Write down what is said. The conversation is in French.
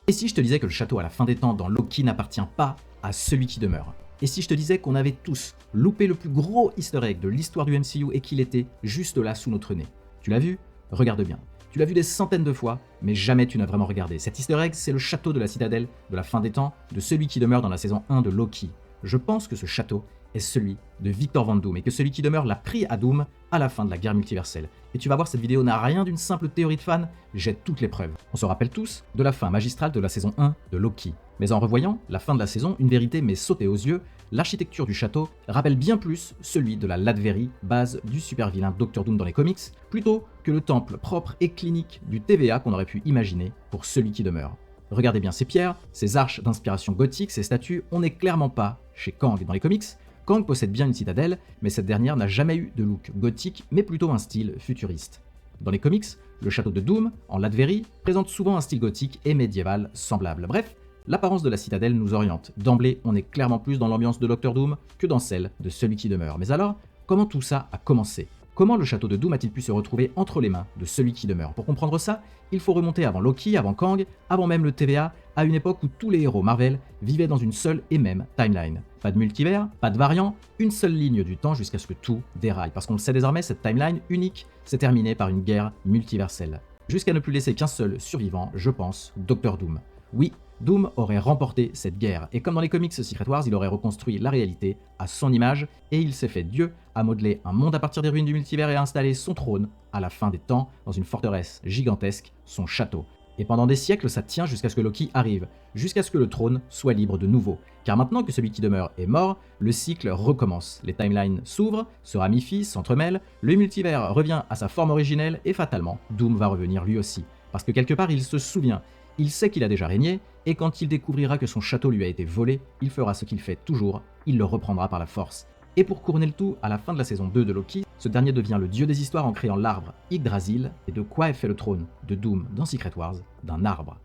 Et si je te disais que le château à la fin des temps dans Loki n'appartient pas à celui qui demeure? Et si je te disais qu'on avait tous loupé le plus gros easter egg de l'histoire du MCU et qu'il était juste là sous notre nez? Tu l'as vu? Regarde bien. Tu l'as vu des centaines de fois, mais jamais tu n'as vraiment regardé. Cet easter egg, c'est le château de la citadelle de la fin des temps, de celui qui demeure dans la saison 1 de Loki. Je pense que ce château est celui de Victor Von Doom et que celui qui demeure l'a pris à Doom à la fin de la guerre multiverselle. Et tu vas voir, cette vidéo n'a rien d'une simple théorie de fan, j'ai toutes les preuves. On se rappelle tous de la fin magistrale de la saison 1 de Loki. Mais en revoyant la fin de la saison, une vérité m'est sautée aux yeux, l'architecture du château rappelle bien plus celui de la Latverie, base du super vilain Dr Doom dans les comics, plutôt que le temple propre et clinique du TVA qu'on aurait pu imaginer pour celui qui demeure. Regardez bien ces pierres, ces arches d'inspiration gothique, ces statues, on n'est clairement pas chez Kang dans les comics. Kang possède bien une citadelle, mais cette dernière n'a jamais eu de look gothique, mais plutôt un style futuriste. Dans les comics, le château de Doom, en Latverie, présente souvent un style gothique et médiéval semblable. Bref, l'apparence de la citadelle nous oriente. D'emblée, on est clairement plus dans l'ambiance de Dr Doom que dans celle de celui qui demeure. Mais alors, comment tout ça a commencé? Comment le château de Doom a-t-il pu se retrouver entre les mains de celui qui demeure? Pour comprendre ça, il faut remonter avant Loki, avant Kang, avant même le TVA, à une époque où tous les héros Marvel vivaient dans une seule et même timeline. Pas de multivers, pas de variants, une seule ligne du temps jusqu'à ce que tout déraille. Parce qu'on le sait désormais, cette timeline unique s'est terminée par une guerre multiverselle. Jusqu'à ne plus laisser qu'un seul survivant, je pense, Dr Doom. Oui, Doom aurait remporté cette guerre, et comme dans les comics Secret Wars, il aurait reconstruit la réalité à son image, et il s'est fait Dieu à modeler un monde à partir des ruines du multivers et à installer son trône à la fin des temps dans une forteresse gigantesque, son château. Et pendant des siècles, ça tient jusqu'à ce que Loki arrive, jusqu'à ce que le trône soit libre de nouveau. Car maintenant que celui qui demeure est mort, le cycle recommence. Les timelines s'ouvrent, se ramifient, s'entremêlent, le multivers revient à sa forme originelle et fatalement, Doom va revenir lui aussi. Parce que quelque part, il se souvient, il sait qu'il a déjà régné, et quand il découvrira que son château lui a été volé, il fera ce qu'il fait toujours, il le reprendra par la force. Et pour couronner le tout, à la fin de la saison 2 de Loki, ce dernier devient le dieu des histoires en créant l'arbre Yggdrasil, et de quoi est fait le trône de Doom dans Secret Wars? D'un arbre.